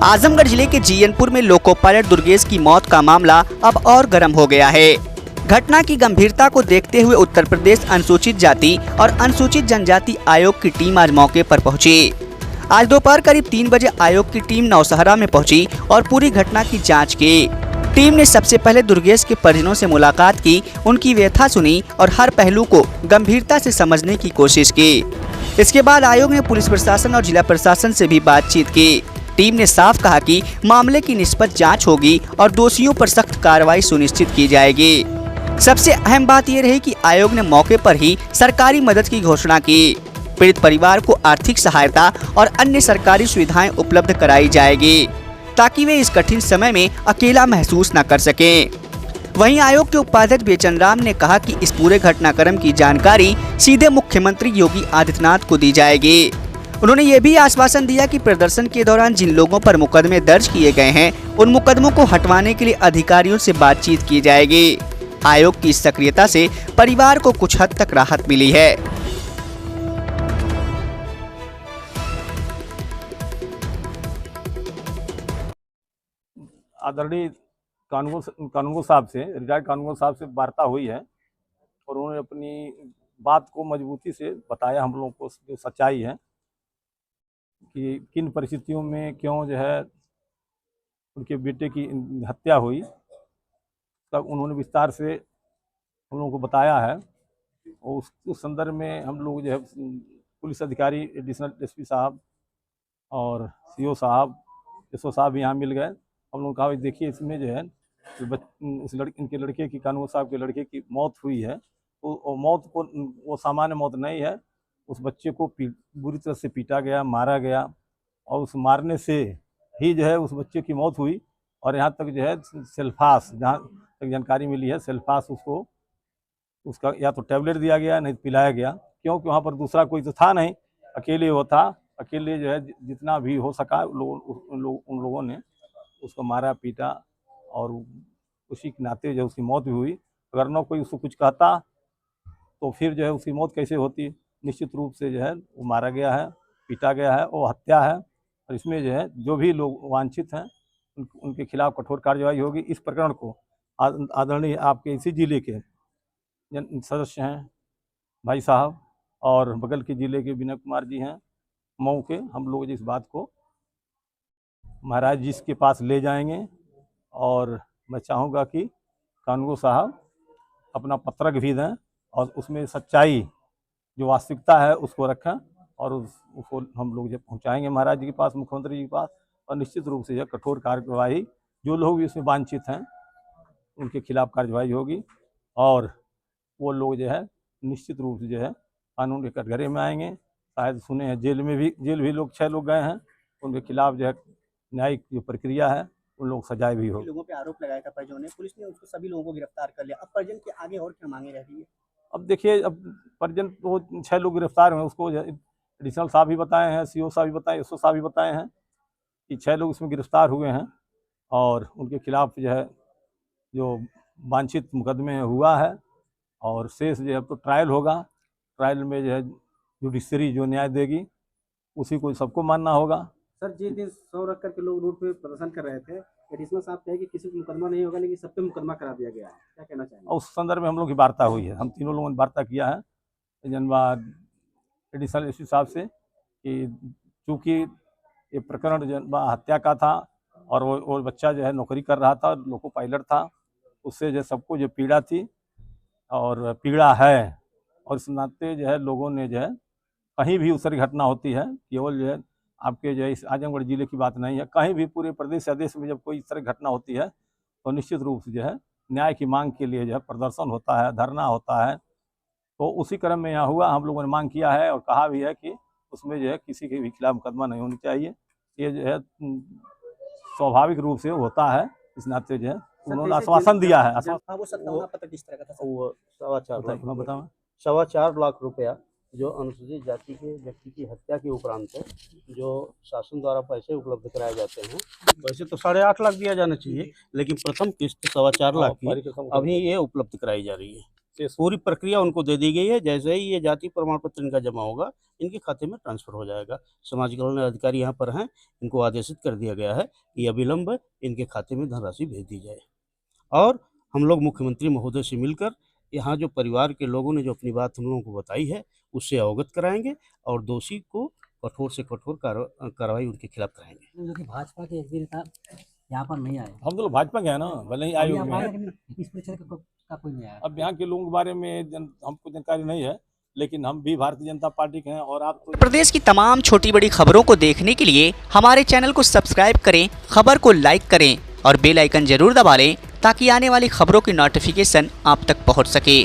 आजमगढ़ जिले के जीयनपुर में लोको पायलट दुर्गेश की मौत का मामला अब और गर्म हो गया है। घटना की गंभीरता को देखते हुए उत्तर प्रदेश अनुसूचित जाति और अनुसूचित जनजाति आयोग की टीम आज मौके पर पहुंची। आज दोपहर करीब 3 बजे आयोग की टीम नौशहरा में पहुंची और पूरी घटना की जांच की। टीम ने सबसे पहले दुर्गेश के परिजनों से मुलाकात की, उनकी व्यथा सुनी और हर पहलू को गंभीरता से समझने की कोशिश की। इसके बाद आयोग ने पुलिस प्रशासन और जिला प्रशासन से भी बातचीत की। टीम ने साफ कहा कि मामले की निष्पक्ष जांच होगी और दोषियों पर सख्त कार्रवाई सुनिश्चित की जाएगी। सबसे अहम बात ये रही कि आयोग ने मौके पर ही सरकारी मदद की घोषणा की। पीड़ित परिवार को आर्थिक सहायता और अन्य सरकारी सुविधाएं उपलब्ध कराई जाएगी ताकि वे इस कठिन समय में अकेला महसूस न कर सकें। वहीं आयोग के उपाध्यक्ष बेचन राम ने कहा कि इस पूरे घटनाक्रम की जानकारी सीधे मुख्यमंत्री योगी आदित्यनाथ को दी जाएगी। उन्होंने ये भी आश्वासन दिया कि प्रदर्शन के दौरान जिन लोगों पर मुकदमे दर्ज किए गए हैं, उन मुकदमों को हटवाने के लिए अधिकारियों से बातचीत की जाएगी। आयोग की इस सक्रियता से परिवार को कुछ हद तक राहत मिली है। आदरणीय कानूनगो साहब से, रिटायर्ड कानूनगो साहब से वार्ता हुई है और उन्होंने अपनी बात को मजबूती से बताया हम लोगों को जो सच्चाई है कि किन परिस्थितियों में क्यों जो है उनके बेटे की हत्या हुई, तब उन्होंने विस्तार से हम लोगों को बताया है। और उस संदर्भ में हम लोग जो है पुलिस अधिकारी एडिशनल एसपी साहब और सीओ साहब, एसओ साहब यहाँ मिल गए। हम लोग कहा देखिए इसमें जो है इनके लड़के की, कानून साहब के लड़के की मौत हुई है, तो मौत को वो सामान्य मौत नहीं है। उस बच्चे को बुरी तरह से पीटा गया, मारा गया और उस मारने से ही जो है उस बच्चे की मौत हुई। और यहाँ तक जो है सेल्फास, जहाँ तक जानकारी मिली है, सेल्फास उसका या तो टैबलेट दिया गया नहीं तो पिलाया गया, क्योंकि वहाँ पर दूसरा कोई तो था नहीं, अकेले वो था। अकेले जो है जितना भी हो सका उन लोगों ने उसको मारा पीटा और उसी के नाते जो उसकी मौत भी हुई। अगर न कोई उसको कुछ कहता तो फिर जो है उसकी मौत कैसे होती। निश्चित रूप से जो है वो मारा गया है, पीटा गया है, वो हत्या है। और इसमें जो है जो भी लोग वांछित हैं उनके खिलाफ कठोर कार्रवाई होगी। इस प्रकरण को आदरणीय आपके इसी जिले के सदस्य हैं भाई साहब और बगल के जिले के विनय कुमार जी हैं मऊ के, हम लोग इस बात को महाराज जी के पास ले जाएंगे। और मैं चाहूँगा कि कानूनगो साहब अपना पत्रक भी दें और उसमें सच्चाई जो वास्तविकता है उसको रखें और उसको हम लोग जब पहुँचाएंगे महाराज जी के पास, मुख्यमंत्री जी के पास। और निश्चित रूप से यह कठोर कार्रवाई, जो लोग भी इसमें वांछित हैं उनके खिलाफ कार्रवाई होगी और वो लोग जो है निश्चित रूप से जो है कानून के कटघरे में आएंगे। शायद सुने हैं जेल भी लोग 6 लोग गए हैं, उनके खिलाफ जो है न्यायिक जो प्रक्रिया है उन लोग सजाए भी हो। लोगों पे आरोप लगाया था परिजनों ने, पुलिस ने उसको सभी लोगों को गिरफ्तार कर लिया। अब परिजन के आगे और क्या मांगे रह रही है? अब देखिए, अब परिजन तो 6 लोग गिरफ्तार हुए, उसको एडिशनल साहब भी बताए हैं, सीओ साहब भी बताए, एसओ साहब भी बताए हैं कि 6 लोग इसमें गिरफ्तार हुए हैं और उनके खिलाफ जो है जो वांछित मुकदमे हुआ है। और शेष जो है तो ट्रायल होगा। ट्रायल में जो है जुडिशरी जो न्याय देगी उसी को सबको मानना होगा। सर, जिस दिन 100 रख करके लोग रोड पे प्रदर्शन कर रहे थे, एडिशनल साहब कहे कि किसी को मुकदमा नहीं होगा, लेकिन सब पे मुकदमा करा दिया गया है, क्या कहना चाहिए? उस संदर्भ में हम लोग की वार्ता हुई है, हम तीनों लोगों ने वार्ता किया है जनवाद एडिशनल एसपी साहब से कि चूँकि ये प्रकरण जनवा हत्या का था और वो बच्चा जो है नौकरी कर रहा था, लोको पायलट था, उससे जो सबको जो पीड़ा थी और पीड़ा है, और इस नाते जो है लोगों ने जो है कहीं भी उस तरह घटना होती है, केवल जो है आपके जो है इस आजमगढ़ जिले की बात नहीं है, कहीं भी पूरे प्रदेश या देश में जब कोई इस तरह घटना होती है तो निश्चित रूप से जो है न्याय की मांग के लिए जो है प्रदर्शन होता है, धरना होता है। तो उसी क्रम में यहाँ हुआ, हम लोगों ने मांग किया है और कहा भी है कि उसमें जो है किसी के भी खिलाफ मुकदमा नहीं होनी चाहिए। ये जो है स्वाभाविक रूप से होता है, इस नाते जो है उन्होंने आश्वासन दिया है। वो 57 पत्र किस तरह का था? वो 4.25 लाख रुपया जो अनुसूचित जाति के व्यक्ति की हत्या के उपरांत जो शासन द्वारा पैसे उपलब्ध कराए जाते हैं, वैसे तो 8.5 लाख दिया जाना चाहिए, लेकिन प्रथम किस्त 4.25 लाख की अभी ये उपलब्ध कराई जा रही है। पूरी प्रक्रिया उनको दे दी गई है। जैसे ही ये जाति प्रमाण पत्र इनका जमा होगा, इनके खाते में ट्रांसफर हो जाएगा। समाज कल्याण अधिकारी यहाँ पर हैं, इनको आदेशित कर दिया गया है कि अविलंब इनके खाते में धनराशि भेज दी जाए। और हम लोग मुख्यमंत्री महोदय से मिलकर यहाँ जो परिवार के लोगों ने जो अपनी बात हम लोगों को बताई है, उससे अवगत कराएंगे और दोषी को कठोर से कठोर कार्रवाई उनके खिलाफ कराएंगे। जो कि भाजपा के एक नेता यहाँ पर नहीं आए, हम तो लोग भाजपा के हैं ना, भले ही आयोग में है। लेकिन इस परिषद का कोई नहीं आया। अब यहाँ के लोगों के बारे में हमको जानकारी नहीं है, लेकिन हम भी भारतीय जनता पार्टी के हैं। और आप तो प्रदेश की तमाम छोटी बड़ी खबरों को देखने के लिए हमारे चैनल को सब्सक्राइब करें, खबर को लाइक करें और बेल आइकन जरूर दबा लें ताकि आने वाली खबरों की नोटिफिकेशन आप तक पहुंच सके।